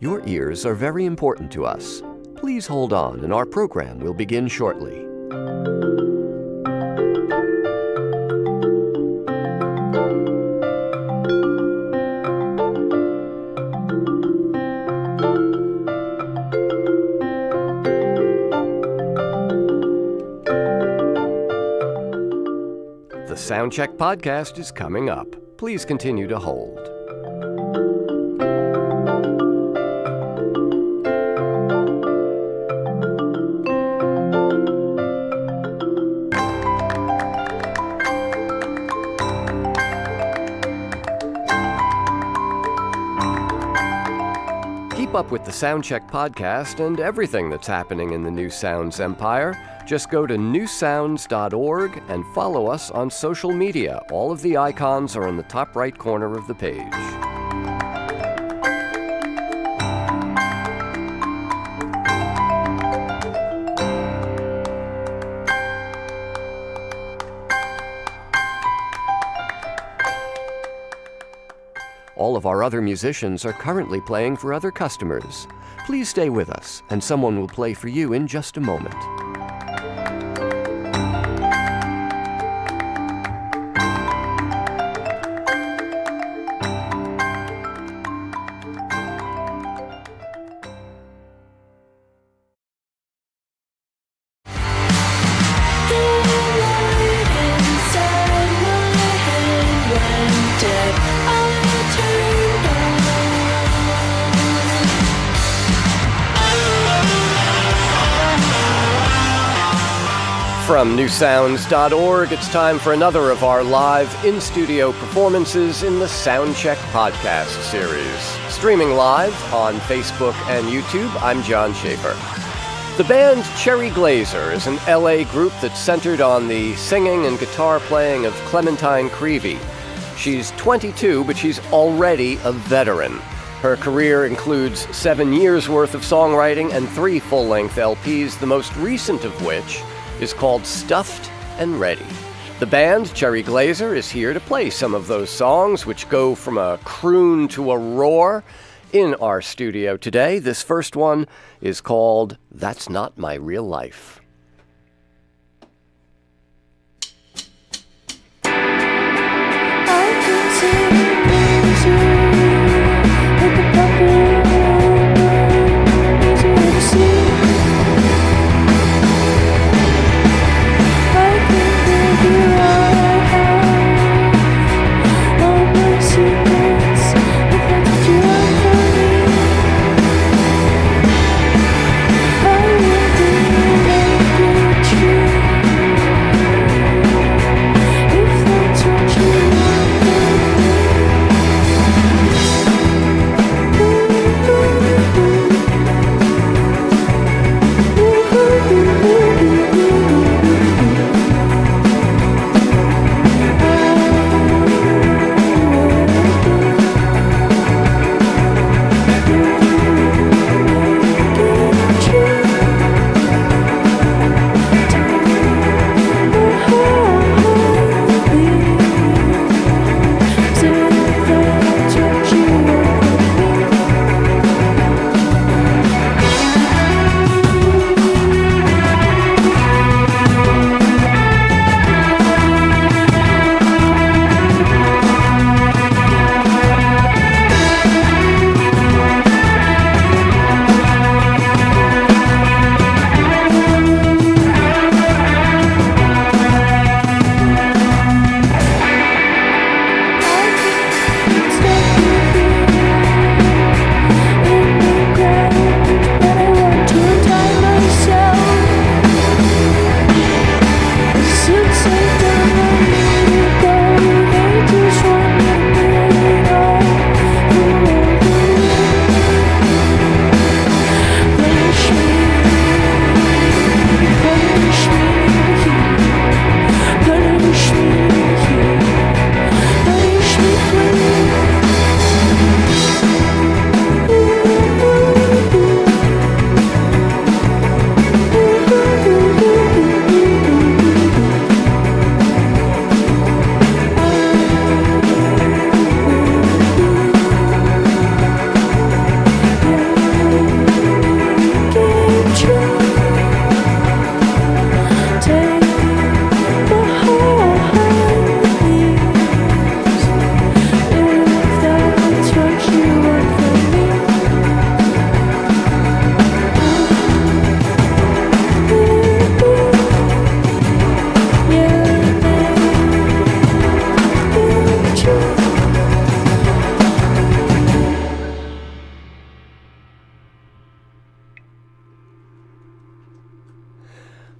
Your ears are very important to us. Please hold on, and our program will begin shortly. The Soundcheck podcast is coming up. Please continue to hold. Keep up with the Soundcheck podcast and everything that's happening in the New Sounds empire. Just go to newsounds.org and follow us on social media. All of the icons are in the top right corner of the page. All of our other musicians are currently playing for other customers. Please stay with us, and someone will play for you in just a moment. From newsounds.org, it's time for another of our live in-studio performances in the Soundcheck podcast series. Streaming live on Facebook and YouTube, I'm John Schaefer. The band Cherry Glazer is an LA group that's centered on the singing and guitar playing of Clementine Creevy. She's 22, but she's already a veteran. Her career includes 7 years' worth of songwriting and 3 full-length LPs, the most recent of which is called Stuffed and Ready. The band, Cherry Glazer, is here to play some of those songs which go from a croon to a roar in our studio today. This first one is called That's Not My Real Life. I will do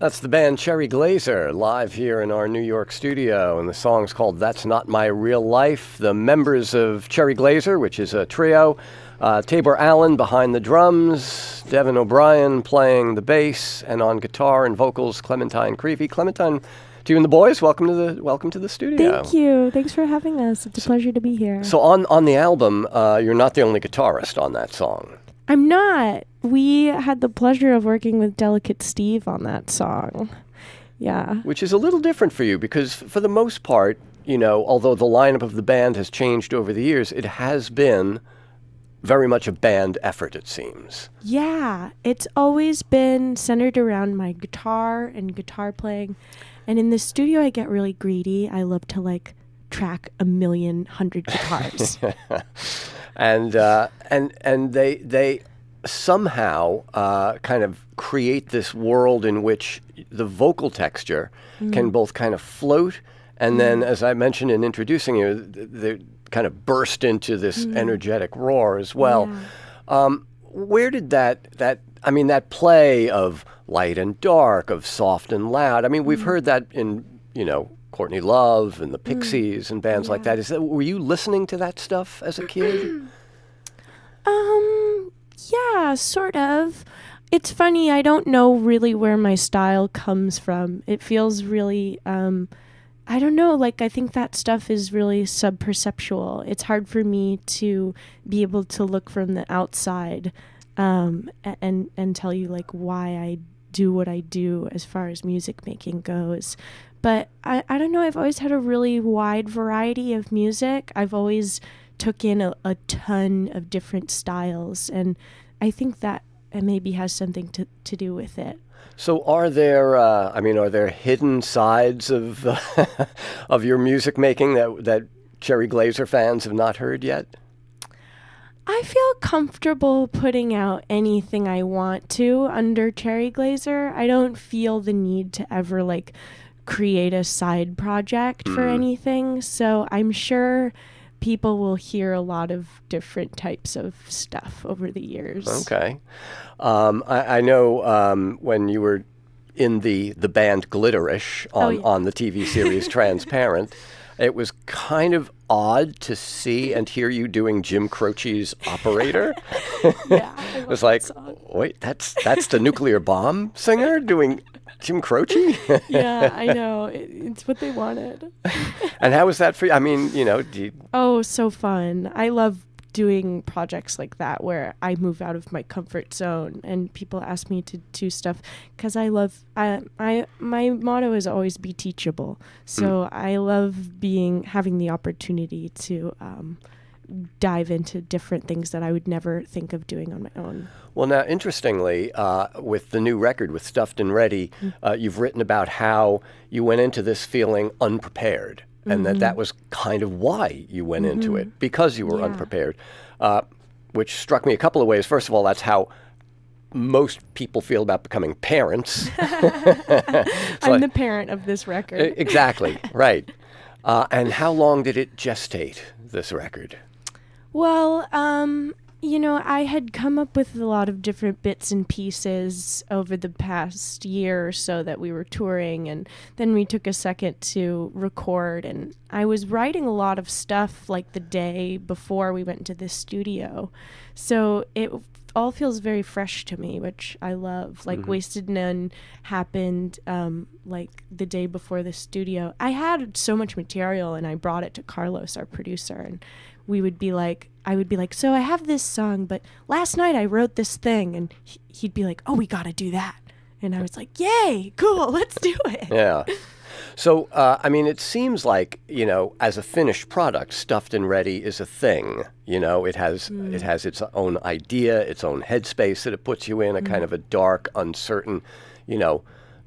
That's the band Cherry Glazer, live here in our New York studio, and the song's called That's Not My Real Life. The members of Cherry Glazer, which is a trio, Tabor Allen behind the drums, Devin O'Brien playing the bass, and on guitar and vocals, Clementine Creevy. Clementine, to you and the boys, welcome to the studio. Thank you. Thanks for having us. It's a pleasure to be here. So on the album, you're not the only guitarist on that song. I'm not. We had the pleasure of working with Delicate Steve on that song. Yeah. Which is a little different for you because for the most part, although the lineup of the band has changed over the years, it has been very much a band effort, it seems. Yeah. It's always been centered around my guitar and guitar playing. And in the studio, I get really greedy. I love to track 1,100,000 guitars. And they somehow kind of create this world in which the vocal texture can both kind of float and then, as I mentioned in introducing you, they kind of burst into this energetic roar as well. Yeah. Where did that play of light and dark, of soft and loud, we've heard that in, Courtney Love and the Pixies and bands like that. Were you listening to that stuff as a kid? Yeah, sort of. It's funny, I don't know really where my style comes from. It feels really, I don't know, I think that stuff is really subperceptual. It's hard for me to be able to look from the outside and tell you why I do what I do as far as music making goes. But I don't know, I've always had a really wide variety of music. I've always took in a ton of different styles, and I think that maybe has something to do with it. So are there hidden sides of of your music making that Cherry Glazer fans have not heard yet? I feel comfortable putting out anything I want to under Cherry Glazer. I don't feel the need to ever create a side project for anything. So I'm sure people will hear a lot of different types of stuff over the years. Okay. I know when you were in the band Glitterish on the TV series Transparent, it was kind of odd to see and hear you doing Jim Croce's Operator. Yeah, it was wait, that's the Nuclear Bomb singer doing Jim Croce? Yeah, I know. It's what they wanted. And how was that for you? Oh, so fun. I love doing projects like that where I move out of my comfort zone and people ask me to do stuff because I love, my motto is always be teachable. So I love having the opportunity to dive into different things that I would never think of doing on my own. Well, now, interestingly, with the new record, with Stuffed and Ready, you've written about how you went into this feeling unprepared, and that was kind of why you went into it, because you were unprepared, which struck me a couple of ways. First of all, that's how most people feel about becoming parents. I'm the parent of this record. Exactly, right. And how long did it gestate, this record? Well, I had come up with a lot of different bits and pieces over the past year or so that we were touring, and then we took a second to record, and I was writing a lot of stuff the day before we went to the studio. So it all feels very fresh to me, which I love. Wasted None happened the day before the studio. I had so much material, and I brought it to Carlos, our producer, and I would be like, so I have this song, but last night I wrote this thing, and he'd be like, oh, we got to do that. And I was like, yay, cool, let's do it. Yeah. So, it seems like, as a finished product, Stuffed and Ready is a thing. It has its own idea, its own headspace that it puts you in, a kind of a dark, uncertain,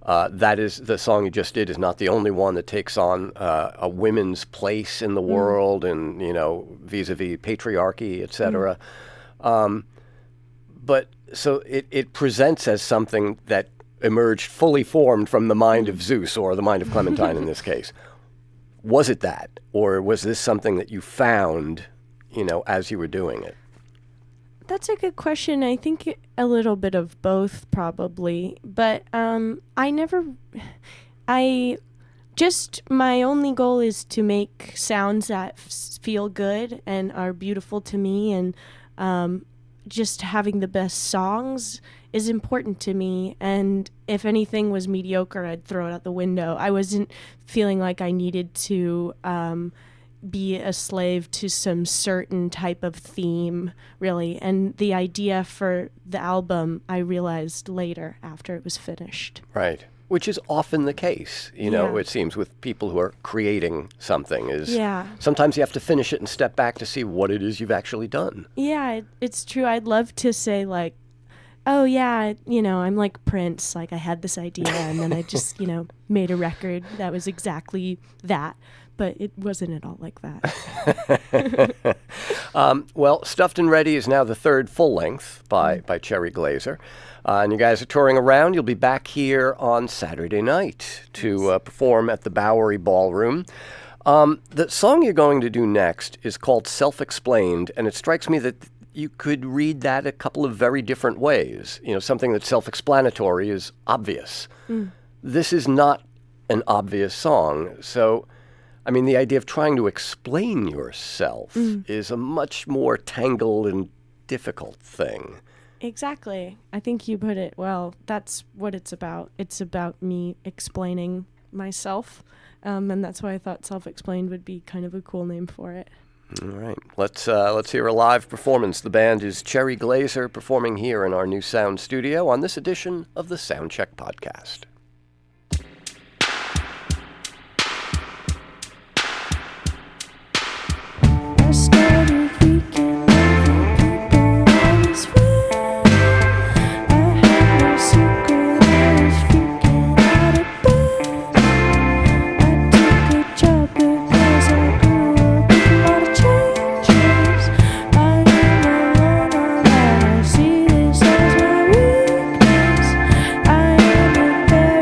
that is the song you just did is not the only one that takes on a women's place in the world and, vis-a-vis patriarchy, et cetera. But so it presents as something that emerged fully formed from the mind of Zeus, or the mind of Clementine in this case. Was it that? Or was this something that you found, as you were doing it? That's a good question. I think a little bit of both, probably. But my only goal is to make sounds that feel good and are beautiful to me, and just having the best songs is important to me. And if anything was mediocre, I'd throw it out the window. I wasn't feeling like I needed to be a slave to some certain type of theme, really. And the idea for the album, I realized later after it was finished. Right. Which is often the case, it seems, with people who are creating something. Sometimes you have to finish it and step back to see what it is you've actually done. Yeah, it's true. I'd love to say, like, oh, yeah, I'm like Prince. Like, I had this idea, and then I just, made a record that was exactly that. But it wasn't at all like that. Well, Stuffed and Ready is now the third full length by Cherry Glazer. And you guys are touring around. You'll be back here on Saturday night to perform at the Bowery Ballroom. The song you're going to do next is called Self-Explained, and it strikes me that you could read that a couple of very different ways. Something that's self-explanatory is obvious. This is not an obvious song, so the idea of trying to explain yourself is a much more tangled and difficult thing. Exactly. I think you put it well. That's what it's about. It's about me explaining myself, and that's why I thought Self-Explained would be kind of a cool name for it. All right. Let's hear a live performance. The band is Cherry Glazer, performing here in our new sound studio on this edition of the Soundcheck Podcast. See this as my weakness. I am embarrassed.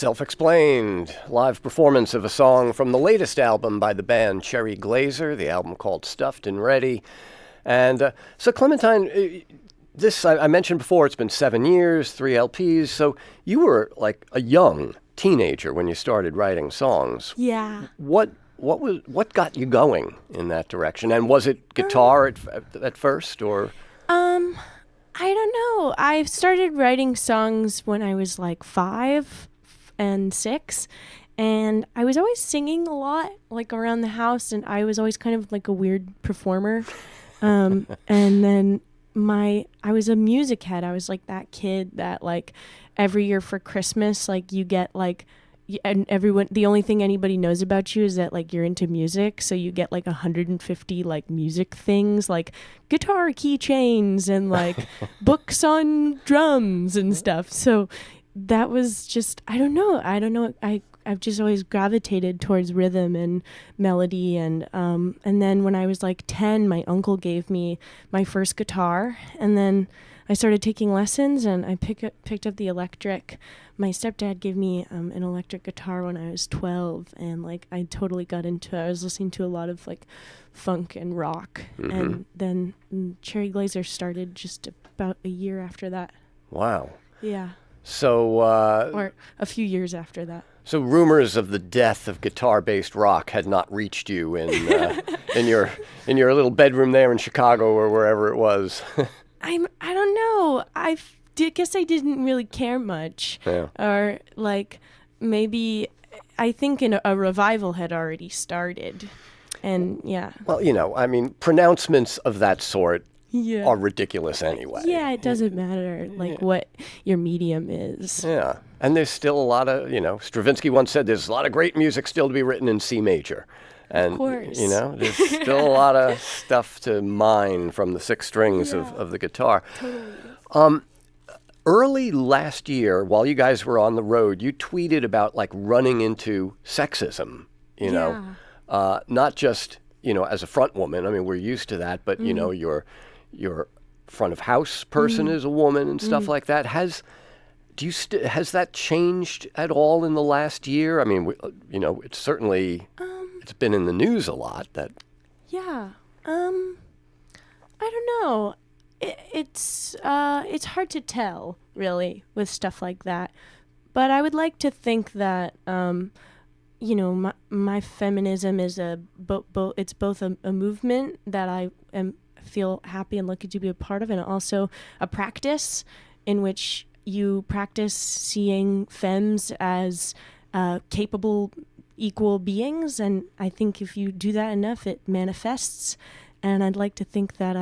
Self-Explained, live performance of a song from the latest album by the band Cherry Glazer, the album called Stuffed and Ready. And so Clementine, this, I mentioned before, it's been 7 years, 3 LPs, so you were like a young teenager when you started writing songs. Yeah. What got you going in that direction? And was it guitar at first, or? I don't know. I started writing songs when I was like 5 and 6, and I was always singing a lot, like around the house, and I was always kind of like a weird performer. And then I was a music head. I was like that kid that like every year for Christmas, like you get like, and everyone, the only thing anybody knows about you is that like you're into music, so you get like 150 like music things, like guitar keychains and like books on drums and stuff. So that was just, I don't know, I've just always gravitated towards rhythm and melody, and then when I was like 10, my uncle gave me my first guitar, and then I started taking lessons, and I picked up the electric. My stepdad gave me an electric guitar when I was 12, and like I totally got into it. I was listening to a lot of like funk and rock, and then Cherry Glazer started just about a year after that. Wow. Yeah. So, or a few years after that. So rumors of the death of guitar-based rock had not reached you in your little bedroom there in Chicago or wherever it was. I don't know. I guess I didn't really care much. Yeah. Or like maybe I think a revival had already started. And yeah. Well, I mean, pronouncements of that sort are ridiculous anyway. Yeah, it doesn't matter like what your medium is. Yeah. And there's still a lot of, Stravinsky once said there's a lot of great music still to be written in C major. And, of course. There's still a lot of stuff to mine from the 6 strings of the guitar. Totally. Early last year, while you guys were on the road, you tweeted about like running into sexism, not just, as a front woman. I mean, we're used to that, but, your front of house person is a woman and stuff like that. Has that changed at all in the last year? I mean, it's certainly... It's been in the news a lot. Yeah. I don't know. It's hard to tell, really, with stuff like that. But I would like to think that, my feminism is it's both a movement that I feel happy and lucky to be a part of, and also a practice in which you practice seeing femmes as capable, equal beings, and I think if you do that enough, it manifests. And I'd like to think that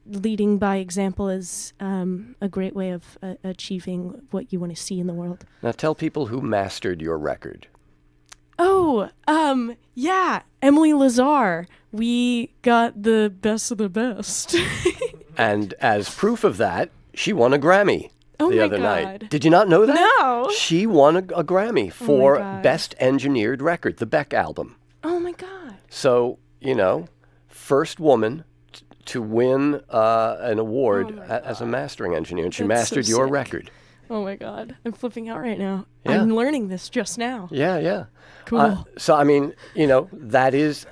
leading by example is a great way of achieving what you want to see in the world. Now tell people who mastered your record. Oh, yeah, Emily Glazerr. We got the best of the best. And as proof of that, she won a Grammy. The other night. Did you not know that? No. She won a Grammy for Best Engineered Record, the Beck album. Oh my God. So, first woman to win an award as a mastering engineer, and she mastered your record. Oh my God. I'm flipping out right now. Yeah. I'm learning this just now. Yeah. Cool. So, I mean, that is,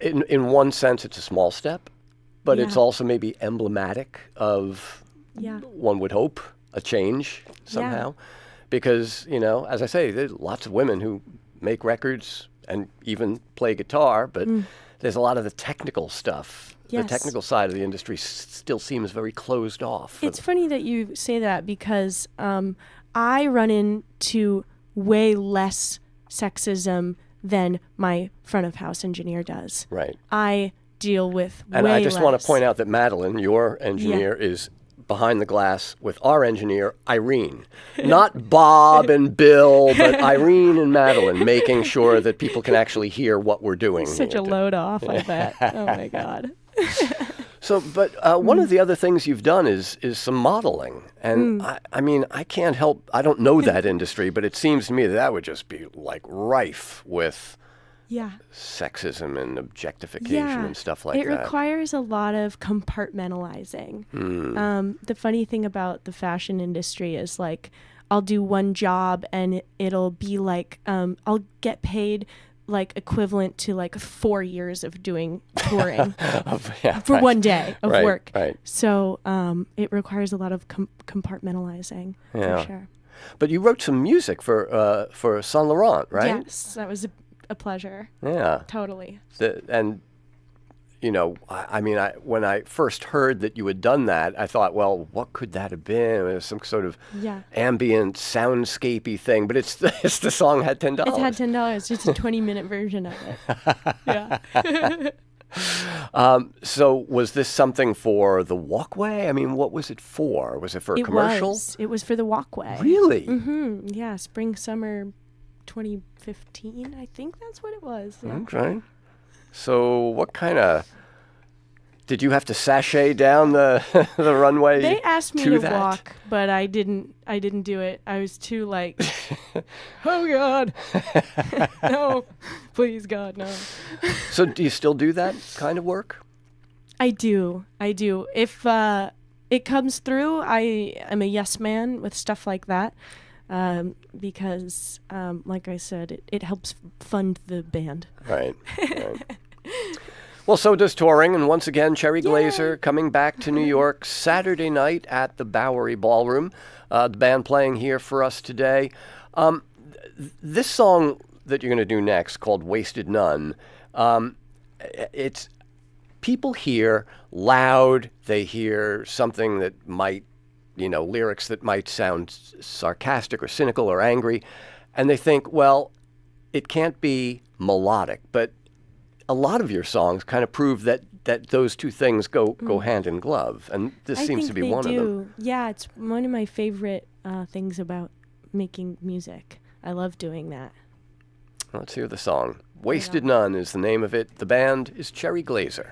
in one sense, it's a small step, but it's also maybe emblematic of... one would hope a change somehow, because, as I say, there's lots of women who make records and even play guitar, but there's a lot of the technical stuff. Yes. The technical side of the industry still seems very closed off. It's funny that you say that, because I run into way less sexism than my front of house engineer does. Right. I deal with and way I just less. Want to point out that Madeline, your engineer, is behind the glass with our engineer, Irene. Not Bob and Bill, but Irene and Madeline, making sure that people can actually hear what we're doing. Such a load off, I bet. Oh, my God. So, but one of the other things you've done is some modeling. And I mean, I can't help, I don't know that industry, but it seems to me that would just be like rife with sexism and objectification and stuff like that. It requires a lot of compartmentalizing. The funny thing about the fashion industry is like I'll do one job and it'll be like I'll get paid like equivalent to like 4 years of doing touring for one day of work. Right. So it requires a lot of compartmentalizing for sure. But you wrote some music for Saint Laurent, right? Yes, that was a pleasure. Yeah, Totally. And you know, I mean, when I first heard that you had done that, I thought, well, what could that have been? It was some sort of ambient, soundscapey thing. But it's the song had $10. It had $10. Just a 20-minute version of it. Yeah. So was this something for the walkway? I mean, what was it for? Was it for a commercial? It was for the walkway. Really? Mm-hmm. Yeah, spring, summer 2015, I think that's what it was. Yeah. Okay. So what kind of... Did you have to sashay down the runway? They asked me to walk, but I didn't do it. I was too like, oh God, no, please God, no. So do you still do that kind of work? I do. If it comes through, I am a yes man with stuff like that. Because, like I said, it helps fund the band. Right. Well, so does touring, and once again, Cherry Glazer coming back to New York Saturday night at the Bowery Ballroom. The band playing here for us today. This song that you're going to do next, called "Wasted None," it's people hear loud. They hear something that might, lyrics that might sound sarcastic or cynical or angry, and they think, well, it can't be melodic. But a lot of your songs kind of prove that those two things go hand in glove, and this seems to be one of them. Yeah, it's one of my favorite things about making music. I love doing that. Let's hear the song. "Wasted None" is the name of it. The band is Cherry Glazer.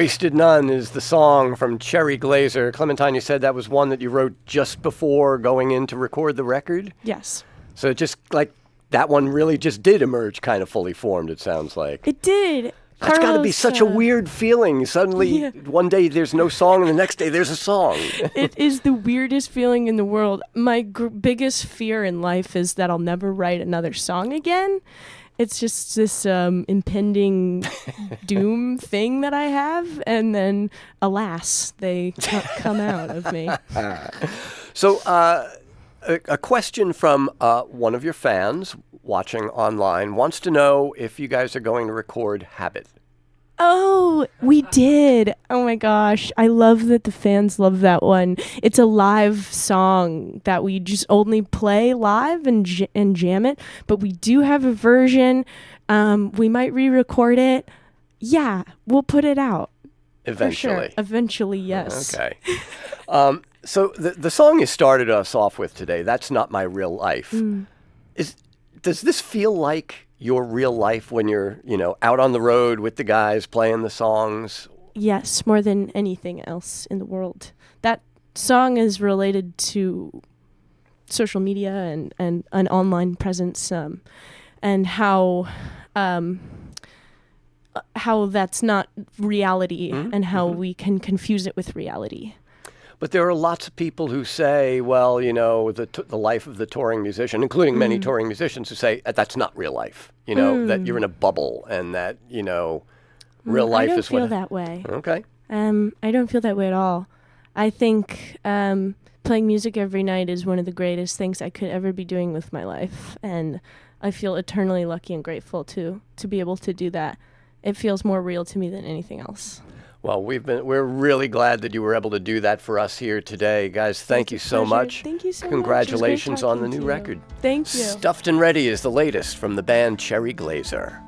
Wasted None is the song from Cherry Glazer. Clementine, you said that was one that you wrote just before going in to record the record? Yes. So it just like that one really just did emerge kind of fully formed, it sounds like. It did. That's got to be such a weird feeling. Suddenly, one day there's no song, and the next day there's a song. It is the weirdest feeling in the world. My biggest fear in life is that I'll never write another song again. It's just this impending doom thing that I have, and then, alas, they come out of me. So, a question from one of your fans watching online wants to know if you guys are going to record Habit. Oh, we did. Oh my gosh. I love that the fans love that one. It's a live song that we just only play live and jam it, but we do have a version. We might re-record it. Yeah, we'll put it out. Eventually. For sure. Eventually, yes. Okay. So the song you started us off with today, That's Not My Real Life. Does this feel like your real life when you're, out on the road with the guys playing the songs? Yes, more than anything else in the world. That song is related to social media and an online presence, and how that's not reality, and how we can confuse it with reality. But there are lots of people who say, well, the life of the touring musician, including many touring musicians who say that's not real life, that you're in a bubble and that, real life is what... I don't feel that way. Okay. I don't feel that way at all. I think playing music every night is one of the greatest things I could ever be doing with my life. And I feel eternally lucky and grateful to be able to do that. It feels more real to me than anything else. Well, we're really glad that you were able to do that for us here today. Guys, thank you so much. Thank you so much. Congratulations on the new record. Thank you. Stuffed and Ready is the latest from the band Cherry Glazer.